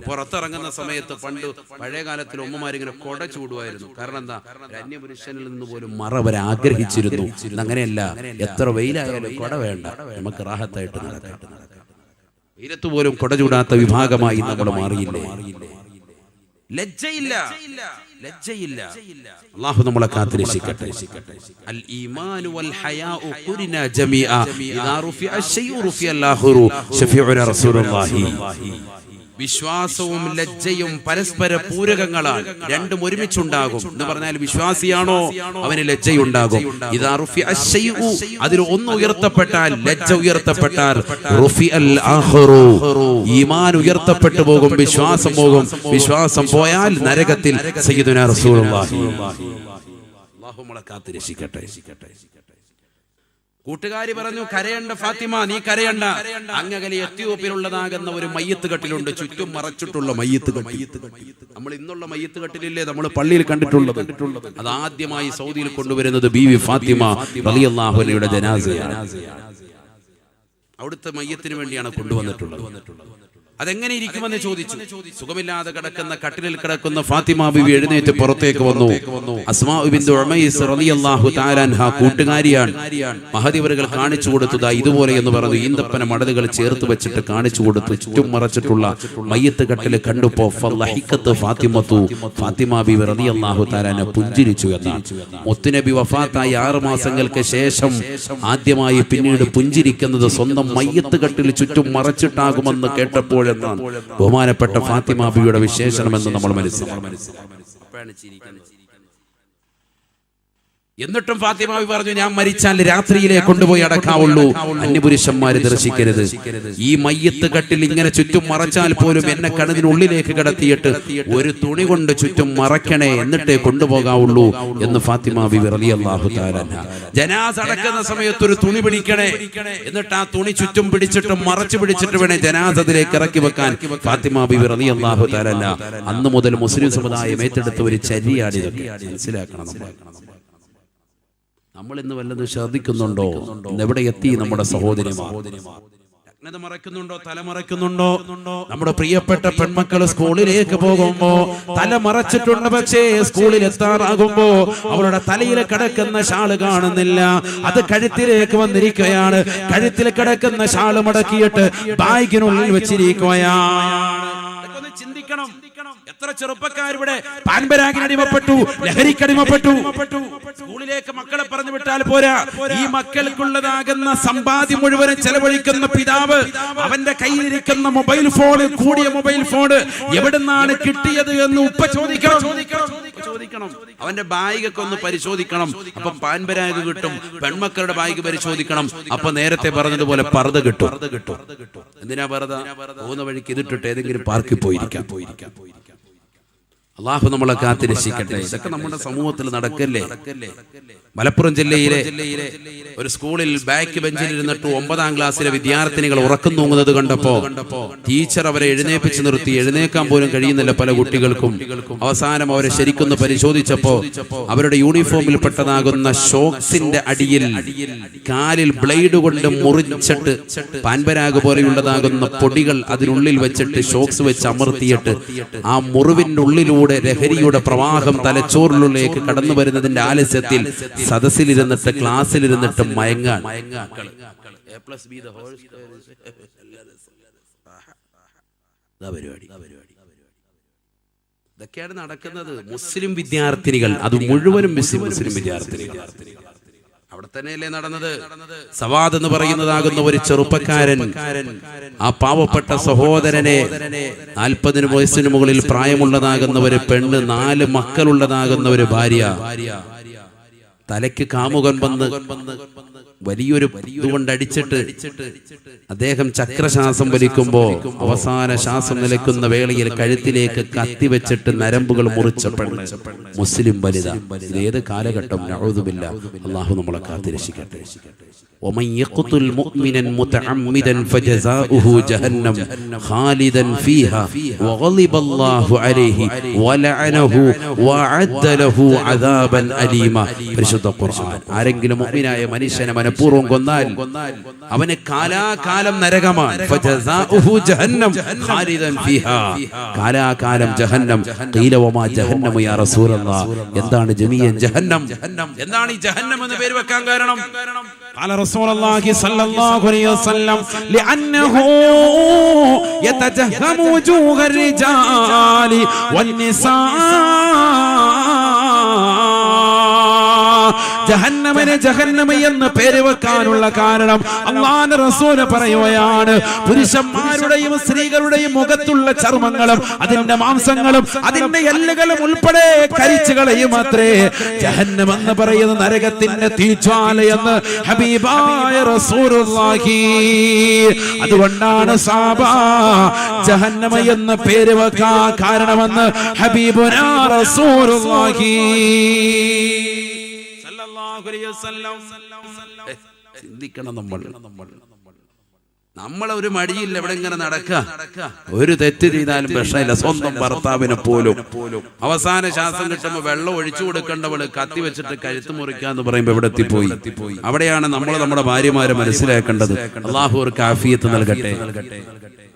പുറത്തിറങ്ങുന്ന സമയത്ത് പണ്ട് പഴയ കാലത്തിൽ ഉമ്മമാരിങ്ങനെ കൊട ചൂടുമായിരുന്നു. കാരണം എന്താ? അന്യപുരുഷനിൽ നിന്ന് പോലും മറ അവരെ ആഗ്രഹിച്ചിരുന്നു. അങ്ങനെയല്ല, എത്ര വെയിലായാലും കൊട വേണ്ട, നമുക്ക് റാഹത്തായിട്ട് നടക്കാം. വെയിലത്ത് പോലും കൊട ചൂടാത്ത വിഭാഗമായി നമ്മൾ മാറിയില്ലേ? ലജ്ജയില്ല. അല്ലാഹു നമ്മളെ കാത്തുരക്ഷിക്കട്ടെ. അൽ ഈമാനു വൽ ഹയാഉ ഖുരിനാ ജമീഅ ഇദാ റുഫിഅ അശ്ശൈഉ റുഫിഅ അൽ-ആഖിറു ശഫീഉനാ റസൂലുള്ളാഹി. വിശ്വാസവും ലജ്ജയും പരസ്പര പൂരകങ്ങളാണ്. രണ്ടും ഒരുമിച്ചുണ്ടാകും എന്ന് പറഞ്ഞാൽ വിശ്വാസിയാണോ അവന് ലജ്ജയുണ്ടാകും. ഇദാ റുഫിഅ അശ്ശൈഉ, അതിൽ ഒന്ന് ഉയർത്തപ്പെട്ടാൽ, ലജ്ജ ഉയർത്തപ്പെട്ടാൽ, റുഫിഅ അൽ-ആഖിറു, ഈമാൻ ഉയർത്തപ്പെട്ടു പോകും, വിശ്വാസം പോകും. വിശ്വാസം പോയാൽ നരകത്തിൽ സയ്യിദുനാ റസൂലുള്ളാഹി. അല്ലാഹു നമ്മളെ കാത്തുരക്ഷിക്കട്ടെ. കൂട്ടുകാരി പറഞ്ഞു, കരയണ്ട ഫാത്തിമ, നീ കരയണ്ട. അങ്ങകലെ എത്യോപ്യയിലുള്ളതാകുന്ന ഒരു മയ്യത്ത് കട്ടിലുണ്ട്, ചുറ്റും മറച്ചിട്ടുള്ള മയ്യത്ത് കട്ടിൽ. നമ്മൾ ഇന്നുള്ള മയ്യത്ത് കട്ടിലില്ലേ നമ്മൾ പള്ളിയിൽ കണ്ടിട്ടുള്ളത്? അത് ആദ്യമായി സൗദിയിൽ കൊണ്ടുവരുന്നത് ബീവി ഫാത്തിമ റളിയല്ലാഹു അൻഹയുടെ ജനാസയാണ്. അവിടുത്തെ മയ്യത്തിന് വേണ്ടിയാണ് കൊണ്ടുവന്നിട്ടുള്ളത്. അതെങ്ങനെ ഇരിക്കുമെന്ന് ചോദിച്ചു. സുഖമില്ലാതെ കിടക്കുന്ന കട്ടിലിൽ കിടക്കുന്ന ഫാത്തിമ ബിബി എഴുന്നേറ്റ് പുറത്തേക്ക് വന്നു. അസ്മാ ബിൻത് ഉമൈസ് റളിയല്ലാഹു തആല അൻഹ കൂട്ടുകാരിയാണ്. മഹദിവറുകൾ കാണിച്ചു കൊടുത്തതാ ഇതുപോലെ എന്ന് പറഞ്ഞു. ഈന്തപ്പന മടലുകൾ ചേർത്ത് വെച്ചിട്ട് കാണിച്ചു കൊടുത്തു. ചുറ്റും മറച്ചിട്ടുള്ള മയ്യത്ത് കട്ടിൽ കണ്ടപ്പോ ഫളഹിഖത്ത് ഫാത്തിമത്തു, ഫാത്തിമ ബിബി റളിയല്ലാഹു തആല അൻഹ പുഞ്ചിരിച്ചു എന്നാണ്. മുത്തുനബി വഫാത്തായി 6 മാസങ്ങൾക്ക് ശേഷം ആദ്യമായി പിന്നീട് പുഞ്ചിരിക്കുന്നത് സ്വന്തം മയ്യത്ത് കട്ടിൽ ചുറ്റും മറച്ചിട്ടാകുമെന്ന് കേട്ടപ്പോൾ ബഹുമാനപ്പെട്ട ഫാത്തിമ ബിയുടെ വിശേഷണമെന്ന് നമ്മൾ മനസ്സിലാക്കി. എന്നിട്ടും ഫാത്തിമ ബി പറഞ്ഞു, ഞാൻ മരിച്ചാൽ രാത്രിയിലെ കൊണ്ടുപോയി അടക്കാവുള്ളൂ, അന്യപുരുഷന്മാര് ദർശിക്കരുത്. ഈ മയ്യത്ത് കട്ടിൽ ഇങ്ങനെ ചുറ്റും മറച്ചാൽ പോലും എന്നെ കടലിനുള്ളിലേക്ക് കടത്തിയിട്ട് ഒരു തുണി കൊണ്ട് ചുറ്റും മറക്കണേ, എന്നിട്ടേ കൊണ്ടുപോകാവുള്ളൂ എന്ന് ഫാത്തിമ ബി റളിയല്ലാഹു തആല അൻഹ. ജനാസ അടക്കുന്ന സമയത്ത് ഒരു തുണി പിടിക്കണേ, എന്നിട്ട് ആ തുണി ചുറ്റും പിടിച്ചിട്ട് മറച്ചു പിടിച്ചിട്ട് വേണേ ജനാസത്തിലേക്ക് ഇറക്കി വെക്കാൻ ഫാത്തിമ ബി റളിയല്ലാഹു തആല അൻഹ. അന്ന് മുതൽ മുസ്ലിം സമുദായം ഏറ്റെടുത്ത ഒരു ചര്യയാണ് ഇതൊക്കെ. മനസ്സിലാക്കണം. നമ്മൾ ഇന്ന് വല്ലതും ശ്രദ്ധിക്കുന്നുണ്ടോ? എവിടെ എത്തി നമ്മുടെ സഹോദരിമാർ? നഗ്നത മറയ്ക്കുന്നുണ്ടോ? തല മറയ്ക്കുന്നുണ്ടോ? നമ്മുടെ പ്രിയപ്പെട്ട പെൺമക്കൾ സ്കൂളിലേക്ക് പോകുമ്പോ തല മറച്ചിട്ടുണ്ട്, പക്ഷേ സ്കൂളിൽ എത്താറാകുമ്പോ അവളുടെ തലയിൽ കിടക്കുന്ന ഷാള് കാണുന്നില്ല, അത് കഴുത്തിലേക്ക് വന്നിരിക്കുകയാണ്. കഴുത്തിൽ കിടക്കുന്ന ഷാള് മടക്കിയിട്ട് ബാഗിനുള്ളിൽ വെച്ചിരിക്കുകയാണ്. ചിന്തിക്കണം. എത്ര ചെറുപ്പക്കാരിവിടെ പാൻപരാഗിനടിമപ്പെട്ടു, ലഹരിക്കടിമപ്പെട്ടു. സ്കൂളിലേക്ക് മക്കളെ പറഞ്ഞു വിട്ടാൽ പോരാ, ഈ മക്കൾക്കുള്ളതാകുന്ന സമ്പാദ്യം മുഴുവനും ചെലവഴിക്കുന്ന പിതാവ് അവന്റെ കയ്യിലിരിക്കുന്ന മൊബൈൽ ഫോൺ, കൂടിയ മൊബൈൽ ഫോൺ എവിടുന്നാണ് കിട്ടിയത് എന്ന് ഉപ്പ ചോദിക്കണം. അവന്റെ ബാഗൊക്കെ ഒന്ന് പരിശോധിക്കണം. അപ്പം പാൻപരാഗ് കിട്ടും. പെൺമക്കളുടെ ബാഗ് പരിശോധിക്കണം. അപ്പൊ നേരത്തെ പറഞ്ഞതുപോലെ പർദ്ദ കിട്ടും. എന്തിനാ പർദ്ദ? പോകുന്ന വഴിക്ക് ഇതിട്ടിട്ട് ഏതെങ്കിലും പാർക്കിൽ പോയിരിക്കാം. അല്ലാഹു നമ്മളെ കാത്തുരക്ഷിക്കട്ടെ. ഇതൊക്കെ നമ്മുടെ സമൂഹത്തിൽ നടക്കല്ലേ? മലപ്പുറം ജില്ലയിലെ ഒരു സ്കൂളിൽ ബാക്ക് ബെഞ്ചിൽ ഇരുന്നിട്ട് 9ാം ക്ലാസ്സിലെ വിദ്യാർത്ഥിനികൾ ഉറക്കം തൂങ്ങുന്നത് കണ്ടപ്പോ ടീച്ചർ അവരെ എഴുന്നേപ്പിച്ച് നിർത്തി. എഴുന്നേക്കാൻ പോലും കഴിയുന്നില്ല പല കുട്ടികൾക്കും. അവസാനം അവരെ ശരിക്കൊന്ന് പരിശോധിച്ചപ്പോ അവരുടെ യൂണിഫോമിൽ പെട്ടതാകുന്ന ഷോക്സിന്റെ അടിയിൽ കാലിൽ ബ്ലേഡ് കൊണ്ട് മുറിച്ചിട്ട് പാൻപരാഗ് പോലെയുള്ളതാകുന്ന പൊടികൾ അതിനുള്ളിൽ വെച്ചിട്ട് ഷോക്സ് വെച്ച് അമർത്തിയിട്ട് ആ മുറിവിന്റെ ഉള്ളിലൂടെ ലഹരിയുടെ പ്രവാഹം തലച്ചോറിലേക്ക് കടന്നു വരുന്നതിന്റെ ആലസ്യത്തിൽ സദസ്സിലിരുന്നിട്ട് ക്ലാസ്സിലിരുന്നിട്ട് മയങ്ങാൻ. ഇതൊക്കെയാണ് നടക്കുന്നത്. മുസ്ലിം വിദ്യാർത്ഥിനികൾ, അത് മുഴുവനും മുസ്ലിം വിദ്യാർത്ഥിനികൾ. അവിടെ തന്നെയല്ലേ നടന്നത്? സവാദ് എന്ന് പറയുന്നതാകുന്ന ഒരു ചെറുപ്പക്കാരൻ ആ പാവപ്പെട്ട സഹോദരനെ 40 വയസ്സിന് മുകളിൽ പ്രായമുള്ളതാകുന്ന ഒരു പെണ്ണ്, 4 മക്കളുള്ളതാകുന്ന ഒരു ഭാര്യ, തലയ്ക്ക് കാമുകൻ വന്ന് വലിയൊരു ഇതുകൊണ്ട് അടിച്ചിട്ട് അദ്ദേഹം ചക്രശ്വാസം വലിക്കുമ്പോ അവസാന ശ്വാസം നിലയ്ക്കുന്ന വേളയിൽ കഴുത്തിലേക്ക് കത്തിവെച്ചിട്ട് നരമ്പുകൾ മുറിച്ച പെണ്ണ് മുസ്ലിം വനിത. ഇത് ഏത് കാലഘട്ടം? നഊദു ബില്ലാഹ്. അല്ലാഹു നമ്മളെ കാത്തുരക്ഷിക്കട്ടെ. ومن يقتل مؤمنا متعمدا فجزاؤه جهنم خالدا فيها وغضب الله عليه ولعنه وأعد له عذابا أليما. പരിശുദ്ധ ഖുർആൻ. ആരെങ്കിലും മുഅ്മിനായ മനുഷ്യനെ മനഃപൂർവ്വം കൊന്നാൽ അവന് കാലാകാലം നരകമാണ്. ഫജസാഉഹു ജഹന്നം ഖാലിദൻ ഫീഹാ, കാലാകാലം ജഹന്നം. ഖീല വമാ ജഹന്നം യാ റസൂലല്ലാഹ്, എന്താണ് ജമിയൻ ജഹന്നം? എന്താണ് ഈ ജഹന്നം എന്ന് പേര് വെക്കാൻ കാരണം? قال رسول الله صلى الله عليه وسلم لأنه يتجهم وجوه الرجال والنساء. ജഹന്നമിനെ ജഹന്നമ എന്ന് പേര് വെക്കാനുള്ള കാരണം അല്ലാഹുവിന്റെ റസൂൽ പറയുകയാണ്, പുരുഷന്മാരുടെയും സ്ത്രീകളുടെയും മുഖത്തുള്ള ചർമ്മങ്ങളും അതിന്റെ മാംസങ്ങളും അതിന്റെ എല്ലുകളും ഉൾപ്പെടെ കരിച്ചു കളയും അത്രേ ജഹന്നം എന്ന് പറയുന്ന നരകത്തിന്റെ തീജ്വാലയെന്ന് ഹബീബായ റസൂലുള്ളാഹി. അതുകൊണ്ടാണ് സഹാബാ ജഹന്നമ എന്ന് പേര് വെക്കാൻ കാരണമെന്ന് ഹബീബുനാ റസൂലുള്ളാഹി. ചിന്തിക്കണം. നമ്മളെ ഒരു മടിയില്ല, എവിടെ ഇങ്ങനെ നടക്കുക. ഒരു തെറ്റ് ചെയ്താലും പ്രശ്നമില്ല. സ്വന്തം ഭർത്താവിനെ പോലും അവസാന ശ്വാസം കിട്ടുമ്പോൾ വെള്ളം ഒഴിച്ചു കൊടുക്കേണ്ടവള് കത്തി വെച്ചിട്ട് കഴുത്ത് മുറിക്കാന്ന് പറയുമ്പോ എവിടെ എത്തിപ്പോയി. അവിടെയാണ് നമ്മൾ നമ്മുടെ ഭാര്യമാരെ മനസ്സിലാക്കേണ്ടത്. അല്ലാഹു അവർക്ക് ആഫിയത്ത് നൽകട്ടെ.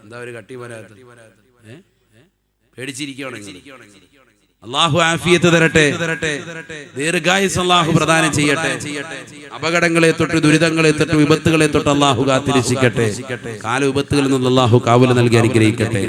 എന്താ ഒരു കട്ടി വരാത്ത? പേടിച്ചിരിക്കുകയാണെങ്കിൽ അല്ലാഹു ആഫിയത്ത് തരട്ടെ, ദീർഘായുസ്സ് അല്ലാഹു പ്രദാനം ചെയ്യട്ടെ. അപകടങ്ങളെ തൊട്ട്, ദുരിതങ്ങളെ തൊട്ട്, വിപത്തുകളെ തൊട്ട് അല്ലാഹു കാത്തിരക്ഷിക്കട്ടെ. കാല വിപത്തുകളിൽ നിന്ന് അല്ലാഹു കാവൽ നൽകി അനുഗ്രഹിക്കട്ടെ.